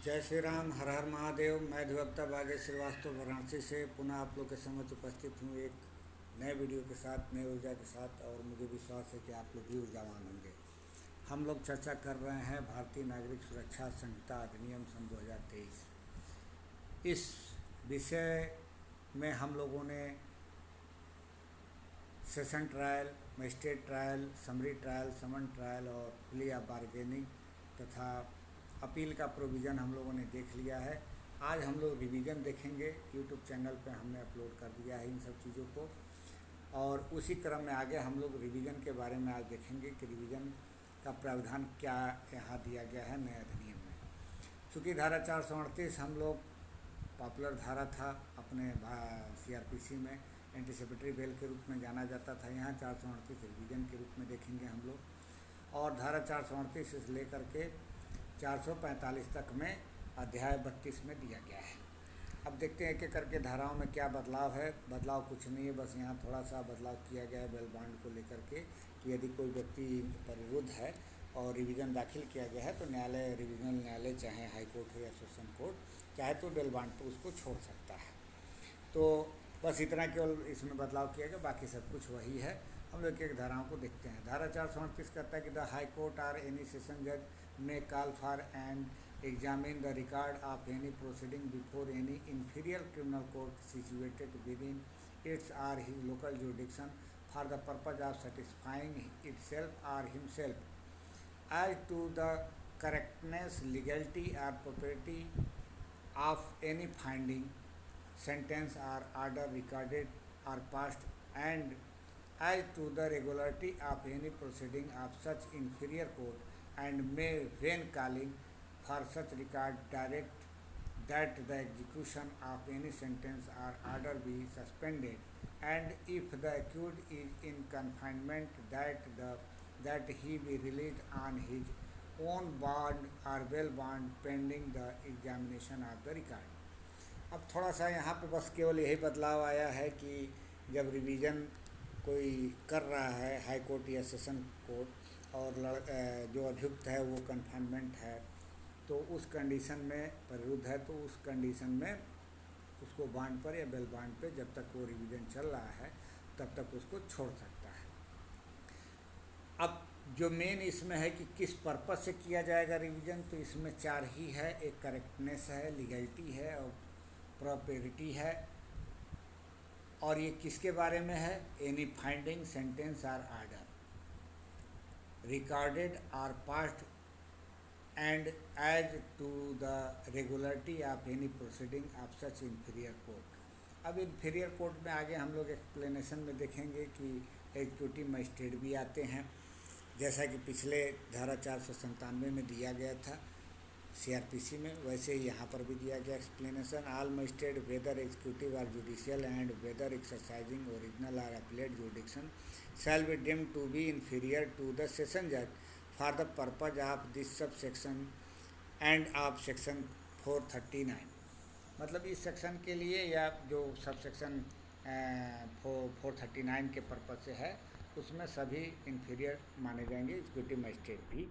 जय श्री राम, हर हर महादेव। मैं अधिवक्ता भाग्य श्रीवास्तव वाराणसी से पुनः आप लोग के समक्ष उपस्थित हूँ एक नए वीडियो के साथ, नए ऊर्जा के साथ। और मुझे विश्वास है कि आप लोग भी ऊर्जावान होंगे। हम लोग चर्चा कर रहे हैं भारतीय नागरिक सुरक्षा संहिता अधिनियम सन 2023। इस विषय में हम लोगों ने session trial, magistrate trial, summary trial, summon trial और प्ली ऑफ बार्गेनिंग तथा अपील का प्रोविज़न हम लोगों ने देख लिया है। आज हम लोग रिवीजन देखेंगे। यूट्यूब चैनल पे हमने अपलोड कर दिया है इन सब चीज़ों को, और उसी क्रम में आगे हम लोग रिवीजन के बारे में आज देखेंगे कि रिवीजन का प्रावधान क्या यहाँ दिया गया है नए अधिनियम में। चूँकि धारा 438 हम लोग पॉपुलर धारा था अपने CRPC में, एंटीसिपेटरी बेल के रूप में जाना जाता था। यहाँ 438 रिवीजन के रूप में देखेंगे हम लोग। और धारा 438 से लेकर के 445 तक में अध्याय 32 में दिया गया है। अब देखते हैं एक एक करके धाराओं में क्या बदलाव है। बदलाव कुछ नहीं है, बस यहाँ थोड़ा सा बदलाव किया गया है बेल बॉन्ड को लेकर के कि यदि कोई व्यक्ति पर विरुद्ध है और रिवीजन दाखिल किया गया है तो न्यायालय, रिवीजनल न्यायालय चाहे हाई कोर्ट हो या सेशन कोर्ट, चाहे तो बेल बॉन्ड पर उसको छोड़ सकता है। तो बस इतना केवल इसमें बदलाव किया गया, बाकी सब कुछ वही है। हम लोग एक धाराओं को देखते हैं। धारा 438 कहता है कि the high court or any session जज may call for and examine the record of any proceeding before any inferior criminal court situated within its or his local jurisdiction for the purpose of satisfying itself or himself as to the correctness, legality or propriety of any finding, sentence or order recorded or passed, and as to the regularity of any proceeding of such inferior court, and may, when calling for such record, direct that the execution of any sentence or order be suspended, and if the accused is in confinement, that he be released on his own bond or bail bond pending the examination of the record। अब थोड़ा सा यहाँ पे बस केवल यही बदलाव आया है कि जब रिवीजन कोई कर रहा है हाई कोर्ट या सेशन कोर्ट और जो अभियुक्त है वो कन्फाइनमेंट है, तो उस कंडीशन में विरुद्ध है तो उस कंडीशन में उसको बॉन्ड पर या बेल बॉन्ड पे जब तक वो रिवीजन चल रहा है तब तक उसको छोड़ सकता है। अब जो मेन इसमें है कि किस पर्पस से किया जाएगा रिवीजन, तो इसमें 4 ही है। एक करेक्टनेस है, लीगलिटी है और प्रॉपेरिटी है। और ये किसके बारे में है? एनी फाइंडिंग, सेंटेंस और order recorded or passed, and as to the regularity of any proceeding of such inferior court। अब inferior court में आगे हम लोग एक्सप्लेनेशन में देखेंगे कि एग्जीक्यूटिव मजिस्ट्रेट भी आते हैं, जैसा कि पिछले धारा 497 में दिया गया था CRPC में, वैसे ही यहाँ पर भी दिया गया explanation. All magistrate whether executive और judicial and whether exercising original और appellate jurisdiction shall be deemed to be inferior to the session judge for the purpose of this subsection and of section 439। मतलब इस section के लिए या जो subsection 439 के purpose से है उसमें सभी इन्फीरियर माने जाएंगे, एग्जीक्यूटिव मजिस्ट्रेट भी।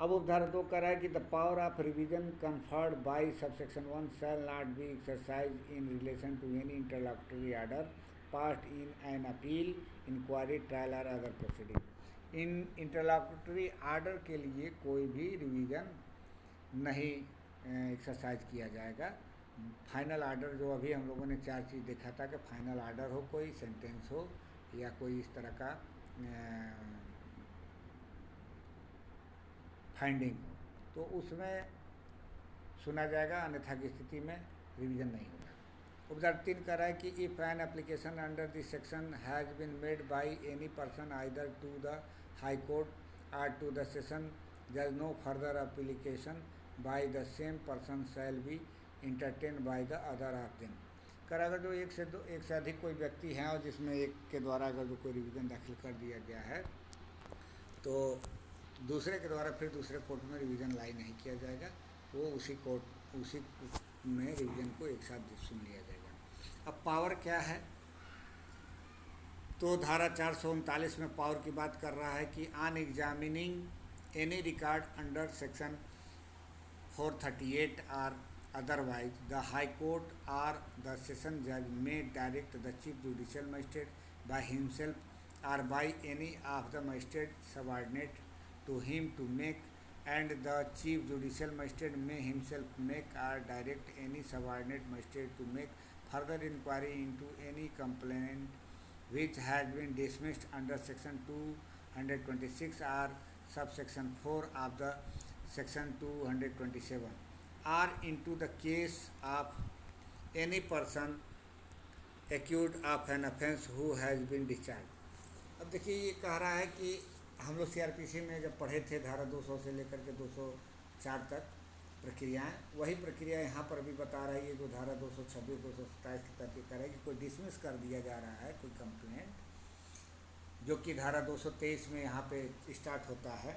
अब उपधारा 2 कह रहा है कि the power of revision conferred by subsection 1 shall not be exercise in relation to any interlocutory order passed in an appeal, inquiry, trial और अदर प्रोसीडिंग। इन इंटरलॉक्टरी आर्डर के लिए कोई भी रिवीजन नहीं एक्सरसाइज किया जाएगा। फाइनल आर्डर जो अभी हम लोगों ने 4 चीज़ देखा था कि फाइनल आर्डर हो, कोई सेंटेंस हो या कोई इस तरह का फाइंडिंग हो, तो उसमें सुना जाएगा, अन्यथा की स्थिति में रिवीजन नहीं होगा। उपधारा 3 कह रहा है कि if an application under this section has been made by any person either to the high court और टू द सेशन जज, no further application by the same person shall be entertain by the other of them. कर अगर जो एक से अधिक कोई व्यक्ति हैं और जिसमें एक के द्वारा अगर जो कोई रिवीजन दाखिल कर दिया गया है तो दूसरे के द्वारा फिर दूसरे कोर्ट में रिवीजन लाई नहीं किया जाएगा, वो उसी में रिवीजन को एक साथ सुन लिया जाएगा। अब पावर क्या है, तो धारा 439 में पावर की बात कर रहा है कि on examining any record under section 438 or otherwise, the High Court or the Session Judge may direct the Chief Judicial Magistrate by himself or by any of the magistrate subordinate to him to make, and the Chief Judicial Magistrate may himself make or direct any subordinate magistrate to make further inquiry into any complaint which has been dismissed under Section 226 or subsection 4 of the Section 227 or into the case of any person accused of an offence who has been discharged. अब देखिए ये कह रहा है कि हम लोग CrPC में जब पढ़े थे धारा 200 से लेकर के 204 तक प्रक्रियाएं, वही प्रक्रिया यहाँ पर भी बता रही है जो धारा 226 227 के तहत कह रहा है कि कोई डिसमिस कर दिया जा रहा है कोई कंप्लेंट, जो कि धारा 223 में यहाँ पे स्टार्ट होता है।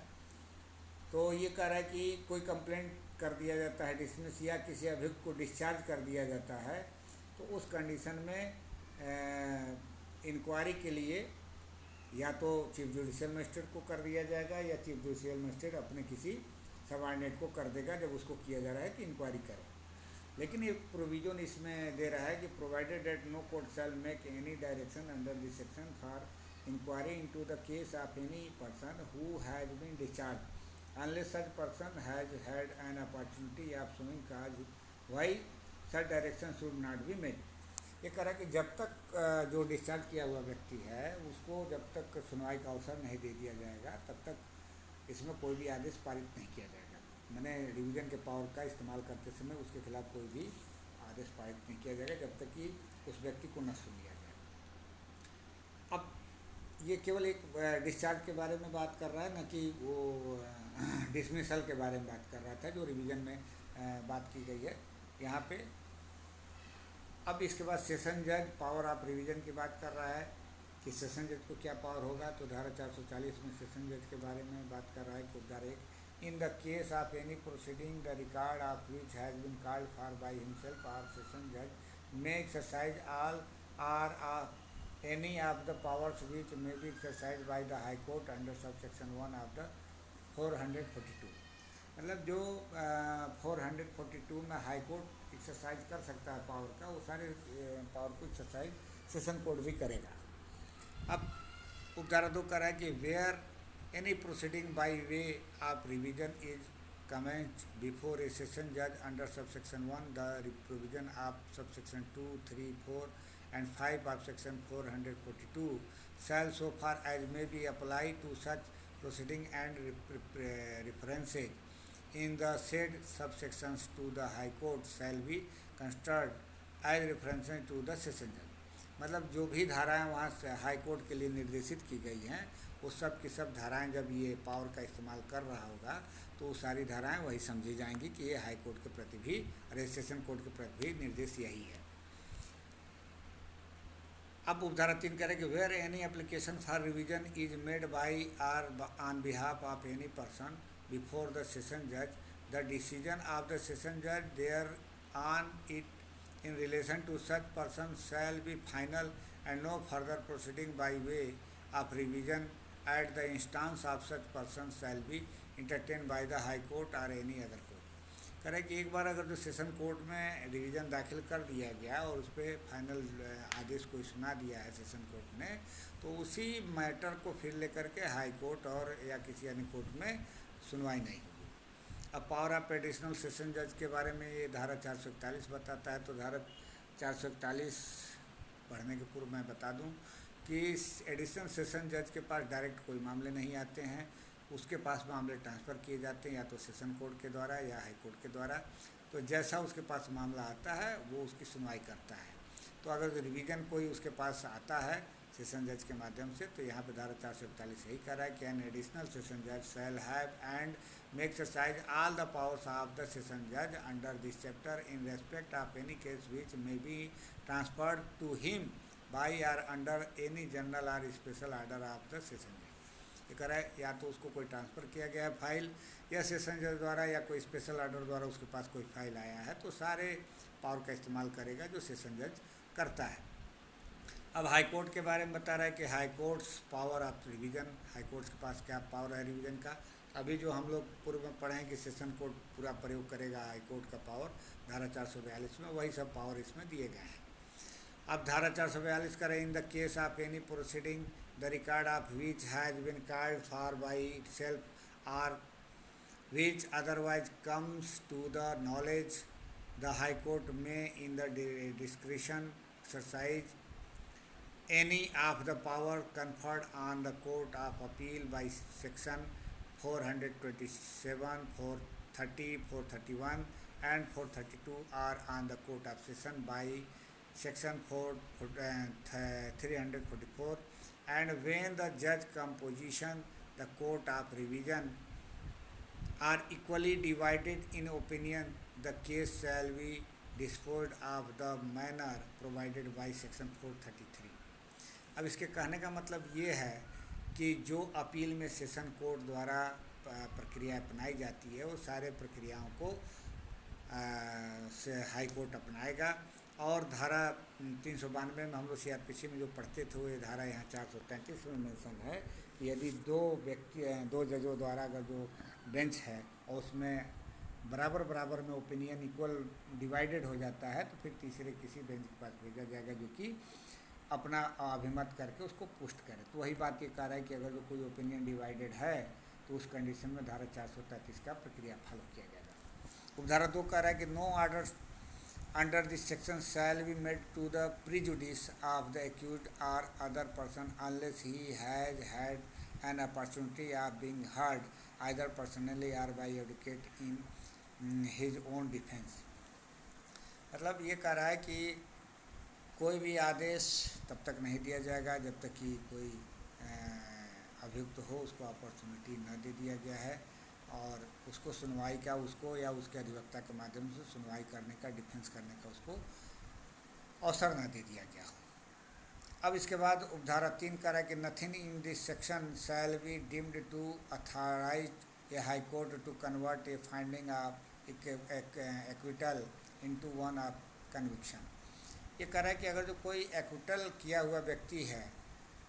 तो ये कह रहा है कि कोई कंप्लेंट कर दिया जाता है डिसमिस या किसी अभियुक्त को डिस्चार्ज कर दिया जाता है, तो उस कंडीशन में इंक्वायरी के लिए या तो चीफ जुडिशियल मजिस्ट्रेट को कर दिया जाएगा या चीफ जुडिशियल मजिस्ट्रेट अपने किसी सबऑर्डिनेट को कर देगा जब उसको किया जा रहा है कि इंक्वायरी करें। लेकिन ये प्रोविजन इसमें दे रहा है कि provided that no court shall make any direction under this section for inquiry into the case of any person who has been discharge unless such person has had an opportunity of showing cause why such direction should not be made। ये कह रहा है कि जब तक जो discharge किया हुआ व्यक्ति है उसको जब तक सुनवाई का अवसर नहीं दे दिया जाएगा तब तक इसमें कोई भी आदेश पारित नहीं किया जाएगा। मैंने रिवीजन के पावर का इस्तेमाल करते समय उसके खिलाफ कोई भी आदेश पारित नहीं किया जाएगा जब तक कि उस व्यक्ति को न सुन लिया जाए। अब ये केवल एक डिस्चार्ज के बारे में बात कर रहा है, न कि वो डिसमिसल के बारे में बात कर रहा था जो रिवीजन में बात की गई है यहाँ पे। अब इसके बाद सेशन जज पावर ऑफ रिवीजन की बात कर रहा है कि सेशन जज को क्या पावर होगा, तो धारा 440 में सेशन जज के बारे में बात कर रहा है कि direct in the case of any proceeding the record of which has been called for by himself और सेशन जज may exercise all or any of the powers which may be exercised by the High Court under subsection 1 of the 442। मतलब जो 442 में high court exercise कर सकता है power का, वो सारे पावर को एक्सरसाइज सेशन कोर्ट भी करेगा। अब उपधारा 2 कह रहा है कि where any proceeding by way of revision is commenced before a session judge under subsection 1 the provision of subsection 2, 3, 4 and 5 of section 442 shall so far as may be applied to such proceeding and references in the said subsections to the High Court shall be considered as references to the session judge। मतलब जो भी धाराएं वहाँ से high court के लिए निर्देशित की गई हैं वो सब की सब धाराएं जब ये पावर का इस्तेमाल कर रहा होगा तो वो सारी धाराएं वही समझी जाएंगी कि ये हाई कोर्ट के प्रति भी और सेशन कोर्ट के प्रति भी निर्देश यही है। अब उपधारा 3 कह रहे कि where any application for revision is made by और on behalf of any person before the session जज the decision of the session जज there on it in relation to such person shall be final and no further proceeding by way of revision at the instance of such person shall be entertained by the High Court or any other court। कह रहे कि एक बार अगर जो session court में revision दाखिल कर दिया गया और उस पर फाइनल आदेश कोई सुना दिया है सेशन कोर्ट ने, तो उसी मैटर को फिर लेकर के हाई कोर्ट और या किसी अन्य कोर्ट में सुनवाई नहीं होगी। अब पावर ऑफ एडिशनल सेशन जज के बारे में ये धारा 441 बताता है। तो धारा 441 पढ़ने के पूर्व मैं बता दूं कि एडिशनल सेशन जज के पास डायरेक्ट कोई मामले नहीं आते हैं, उसके पास मामले ट्रांसफ़र किए जाते हैं या तो सेशन कोर्ट के द्वारा या हाई कोर्ट के द्वारा। तो जैसा उसके पास मामला आता है वो उसकी सुनवाई करता है। तो अगर रिवीजन कोई उसके पास आता है सेशन जज के माध्यम से, तो यहाँ पे धारा 441 यही कह रहा है कि एन एडिशनल सेशन जज shall have and may exercise all the powers of the session judge under this chapter in respect of any case which may be transferred to him by or under any general or special order of the session judge। ये कह रहा है या तो उसको कोई transfer किया गया है फाइल या सेशन जज द्वारा या कोई स्पेशल ऑर्डर द्वारा उसके पास कोई फाइल आया है, तो सारे पावर का इस्तेमाल करेगा जो सेशन जज करता है। अब हाई कोर्ट के बारे में बता रहा है कि high courts power of revision, high courts के पास क्या पावर है रिवीजन का। अभी जो हम लोग पूर्व में पढ़े हैं कि सेशन कोर्ट पूरा प्रयोग करेगा हाई कोर्ट का पावर धारा 442 में, वही सब पावर इसमें दिए गए हैं। अब धारा 442 करें, in the case of any proceeding the record of which has been called for by itself or which otherwise comes to the knowledge, the High Court may in the discretion exercise any of the power conferred on the Court of Appeal by section 427, 430, 431 and 432 or on the Court of Session by section 344, and when the judge composition the Court of Revision are equally divided in opinion, the case shall be disposed of the manner provided by section 433। अब इसके कहने का मतलब ये है कि जो appeal में सेशन कोर्ट द्वारा प्रक्रिया अपनाई जाती है, वो सारे प्रक्रियाओं को से हाई कोर्ट अपनाएगा। और धारा 392 में हम लोग CRPC में जो पढ़ते थे, वो ये धारा यहाँ 433 में मेंशन है कि यदि दो जजों द्वारा अगर जो बेंच है और उसमें बराबर में ओपिनियन इक्वल डिवाइडेड हो जाता है, तो फिर तीसरे किसी बेंच के पास भेजा जाएगा जो कि अपना अभिमत करके उसको पुष्ट करे। तो वही बात ये कह रहा है कि अगर जो कोई ओपिनियन डिवाइडेड है तो उस कंडीशन में धारा 433 का प्रक्रिया फॉलो किया जाएगा। उपधारा 2 कह रहा है कि no order under this section shall be made to the prejudice of the accused or other person unless he has had an opportunity of being heard either personally or by advocate in his own defense। मतलब ये कह रहा है कि कोई भी आदेश तब तक नहीं दिया जाएगा जब तक कि कोई अभियुक्त हो उसको अपॉर्चुनिटी न दे दिया गया है और उसको सुनवाई का, उसको या उसके अधिवक्ता के माध्यम से सुनवाई करने का, डिफेंस करने का उसको अवसर न दे दिया गया हो। अब इसके बाद उपधारा 3 कह रहा है कि nothing in this section shall be deemed to authorize a high court to convert a finding of acquittal into one of conviction. ये कह रहा है कि अगर जो कोई एक्विटल किया हुआ व्यक्ति है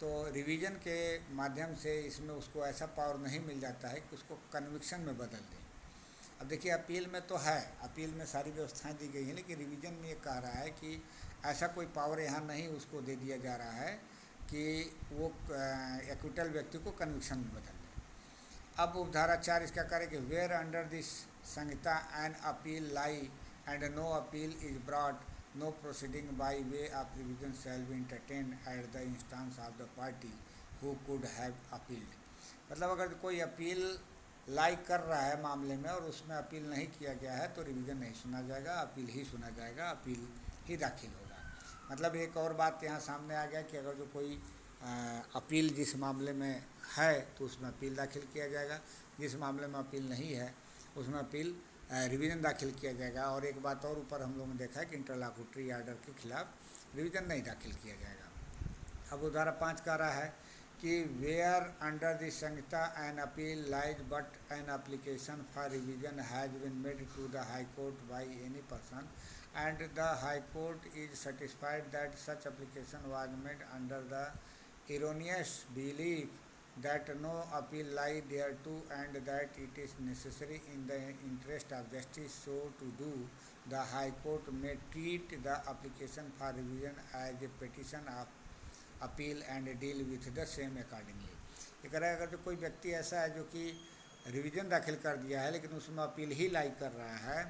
तो रिवीजन के माध्यम से इसमें उसको ऐसा पावर नहीं मिल जाता है कि उसको कन्विक्शन में बदल दे। अब देखिए अपील में तो है, अपील में सारी व्यवस्थाएं दी गई हैं, लेकिन रिवीजन में ये कह रहा है कि ऐसा कोई पावर यहाँ नहीं उसको दे दिया जा रहा है कि वो एक्विटल व्यक्ति को कन्विक्शन में बदल दे। अब उपधारा 4 इसका कह रहा है कि वेयर अंडर दिस संहिता an appeal lie and no appeal is brought, no proceeding by way of revision shall be entertained at the instance of the party who could have appealed। मतलब अगर कोई अपील लाई कर रहा है मामले में और उसमें अपील नहीं किया गया है तो रिवीजन नहीं सुना जाएगा, अपील ही सुना जाएगा, अपील ही दाखिल होगा। मतलब एक और बात यहाँ सामने आ गया कि अगर जो कोई अपील जिस मामले में है तो उसमें अपील दाखिल किया जाएगा, जिस मामले में अपील नहीं है उसमें अपील रिवीजन दाखिल किया जाएगा। और एक बात और ऊपर हम लोगों ने देखा है कि इंटरलॉक्यूटरी आर्डर के खिलाफ रिवीजन नहीं दाखिल किया जाएगा। अब धारा 5 कह रहा है कि वेयर अंडर द संहिता an appeal lies but an application for revision has been made to the high court by any person and the high court is satisfied that such application was made under the erroneous belief that no appeal lie thereto and that it is necessary in the interest of justice so to do, the High Court may treat the application for revision as a petition of appeal and deal with the same accordingly। ये कह रहा है अगर जो कोई व्यक्ति ऐसा है जो कि रिवीजन दाखिल कर दिया है लेकिन उसमें अपील ही लाई कर रहा है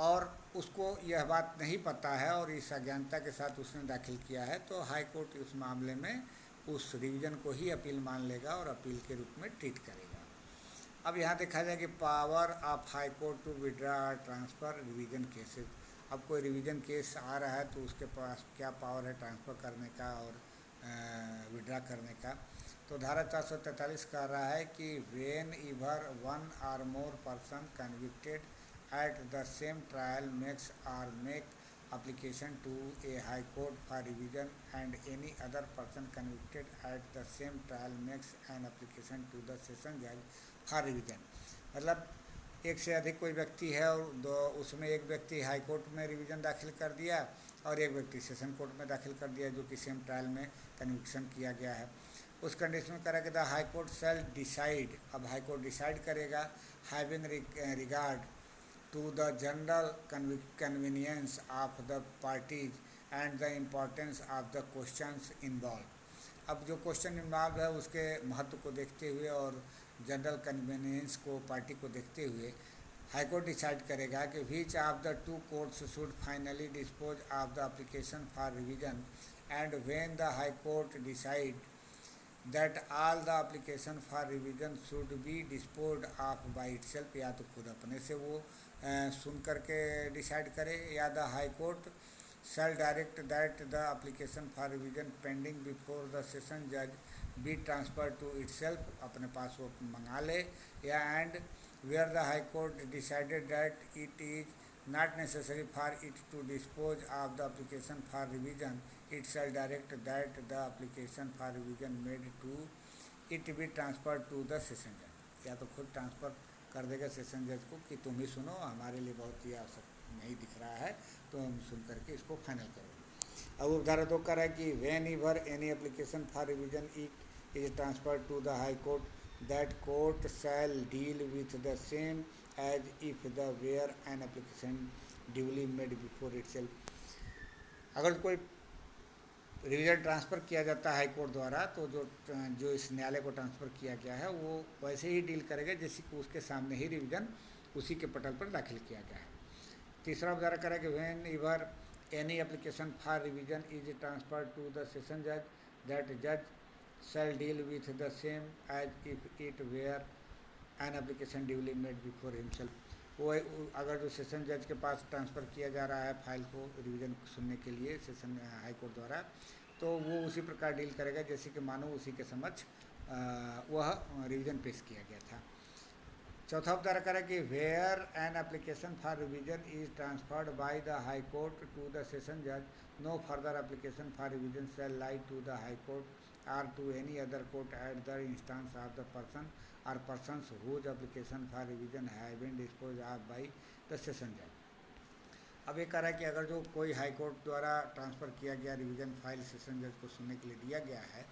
और उसको यह बात नहीं पता है और इस अज्ञानता के साथ उसने दाखिल किया है, तो हाई कोर्ट उस मामले में उस रिवीजन को ही अपील मान लेगा और अपील के रूप में ट्रीट करेगा। अब यहाँ देखा जाए कि power of high court to withdraw transfer revision cases. अब कोई रिवीजन केस आ रहा है तो उसके पास क्या पावर है ट्रांसफ़र करने का और विड्रा करने का। तो धारा 443 कह रहा है कि whenever one or more person convicted at the same trial makes or make application to a high court for revision and any other person convicted at the same trial makes an application to the session judge for revision। मतलब एक से अधिक कोई व्यक्ति है और उसमें एक व्यक्ति हाई कोर्ट में रिवीजन दाखिल कर दिया और एक व्यक्ति सेशन कोर्ट में दाखिल कर दिया जो कि सेम ट्रायल में कन्विक्शन किया गया है। उस कंडीशन में करेगा the high court shall decide, अब हाई कोर्ट डिसाइड करेगा having regard to the general convenience of the parties and the importance of the questions involve. अब जो क्वेश्चन इन्वॉल्व है उसके महत्व को देखते हुए और जनरल कन्वीनियंस को, पार्टी को देखते हुए हाई कोर्ट डिसाइड करेगा कि which of the two courts should finally dispose of the application for revision and when the high court decide that all the application for revision should be dispose of by itself, या तो खुद अपने से वो सुन करके decide करे, या the high court shall direct that the application for revision pending before the session judge be transferred to itself, अपने पास वो मंगा ले, या and where the high court decided that it is not necessary for it to dispose of the application for revision, it shall direct that the application for revision made to it be transferred to the session judge, या तो खुद transfer कर देगा session जज को कि तुम ही सुनो, हमारे लिए बहुत ही आवश्यक नहीं दिख रहा है, तो हम सुन करके इसको फाइनल करो। अब उपधारा 2 कर है कि whenever any application for revision it is transfer to the high court that court shall deal with the same as if the where an application duly made before itself. अगर कोई revision transfer किया जाता है high court द्वारा, तो जो इस न्यायालय को ट्रांसफ़र किया गया है वो वैसे ही डील करेगा जैसे कि उसके सामने ही रिवीजन उसी के पटल पर दाखिल किया गया है। तीसरा उदाहरण करें कि whenever any application for revision is transferred to the session जज दैट जज शैल deal with the same as if it where an application duly made before himself. वो अगर जो सेशन जज के पास ट्रांसफ़र किया जा रहा है फाइल को रिवीजन सुनने के लिए सेशन हाई कोर्ट द्वारा, तो वो उसी प्रकार डील करेगा जैसे कि मानो उसी के समक्ष वह रिवीजन पेश किया गया था। चौथा उदाहरण करें कि where an application for revision is transferred by the high court to the session जज, no further application for revision shall lie to the high court और to any other court at the instance of the person और persons whose application for revision have been disposed of by the session judge। अब ये कह रहा है कि अगर जो कोई हाई कोर्ट द्वारा ट्रांसफ़र किया गया रिवीजन फाइल सेशन जज को सुनने के लिए दिया गया है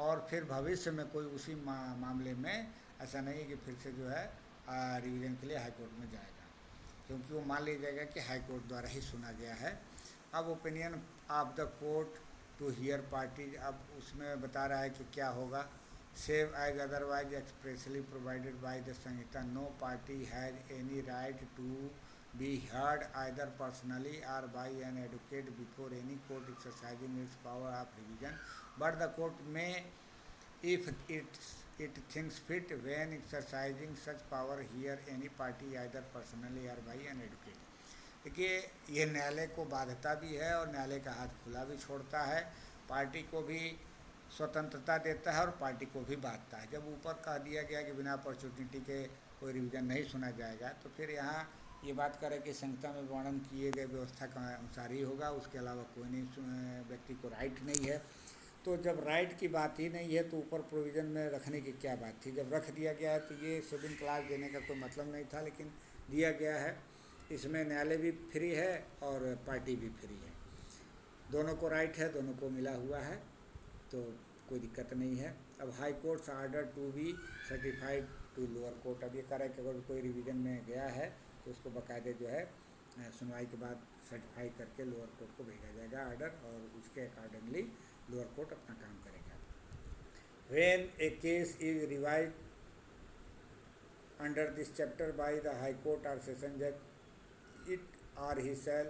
और फिर भविष्य में कोई उसी मामले में ऐसा नहीं है कि फिर से जो है रिवीजन के लिए हाई कोर्ट में जाएगा, क्योंकि वो मान लिया जाएगा कि हाई कोर्ट द्वारा ही सुना गया है। अब opinion of the court to hear parties, अब उसमें बता रहा है कि क्या होगा। Save as otherwise expressly provided by the sanhita, no party has any right to be heard either personally और by an advocate before any court exercising its power of revision, but the court में if it thinks fit when exercising such power here any party either personally or by an advocate। देखिए ये न्यायालय को बाध्यता भी है और न्यायालय का हाथ खुला भी छोड़ता है, पार्टी को भी स्वतंत्रता देता है और पार्टी को भी बांधता है। जब ऊपर कह दिया गया कि बिना अपॉर्चुनिटी के कोई रिवीजन नहीं सुना जाएगा, तो फिर यहाँ ये बात करें कि संहिता में वर्णन किए गए व्यवस्था के अनुसार ही होगा, उसके अलावा कोई नहीं, व्यक्ति को राइट नहीं है। तो जब राइट की बात ही नहीं है तो ऊपर प्रोविज़न में रखने की क्या बात थी। जब रख दिया गया है तो ये सेविंग क्लास देने का कोई मतलब नहीं था, लेकिन दिया गया है। इसमें न्यायालय भी फ्री है और पार्टी भी फ्री है, दोनों को राइट है, दोनों को मिला हुआ है, तो कोई दिक्कत नहीं है। अब high courts order to be certified to lower court. अब ये कह रहा है कि अगर कोई रिवीजन में गया है तो उसको बाकायदे जो है सुनवाई के बाद सर्टिफाई करके लोअर कोर्ट को भेजा जाएगा आर्डर, और उसके अकॉर्डिंगली लोअर कोर्ट अपना काम करेगा। When A case is revised under this chapter by the high court और सेशन जज, it or he shall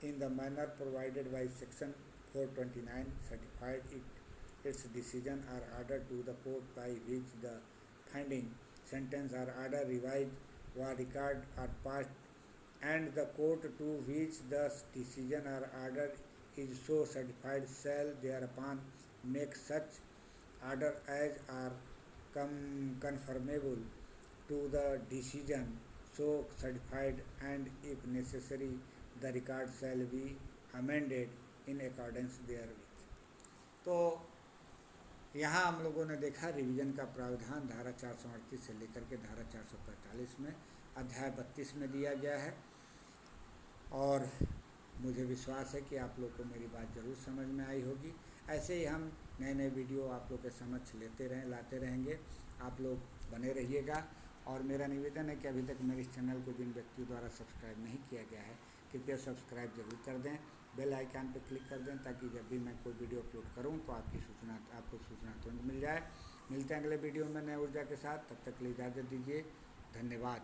in the manner provided by section 429 certified its decision or order to the court by which the finding, sentence or order revised or record are passed, and the court to which the decision or order is so certified shall thereupon make such order as are conformable to the decision so certified, and if necessary the record shall be amended in accordance therewith। तो यहाँ हम लोगों ने देखा revision का प्रावधान धारा 438 से लेकर के धारा 445 में अध्याय 32 में दिया गया है, और मुझे विश्वास है कि आप लोग को मेरी बात ज़रूर समझ में आई होगी। ऐसे ही हम नए नए वीडियो आप लोग के समक्ष लाते रहेंगे। आप लोग बने रहिएगा। और मेरा निवेदन है कि अभी तक मेरे इस चैनल को जिन व्यक्तियों द्वारा सब्सक्राइब नहीं किया गया है, कृपया सब्सक्राइब जरूर कर दें, बेल आइकन पर क्लिक कर दें, ताकि जब भी मैं कोई वीडियो अपलोड करूं तो आपको सूचना तुरंत मिल जाए। मिलते हैं अगले वीडियो में नए ऊर्जा के साथ। तब तक के लिए इजाज़त दीजिए। धन्यवाद।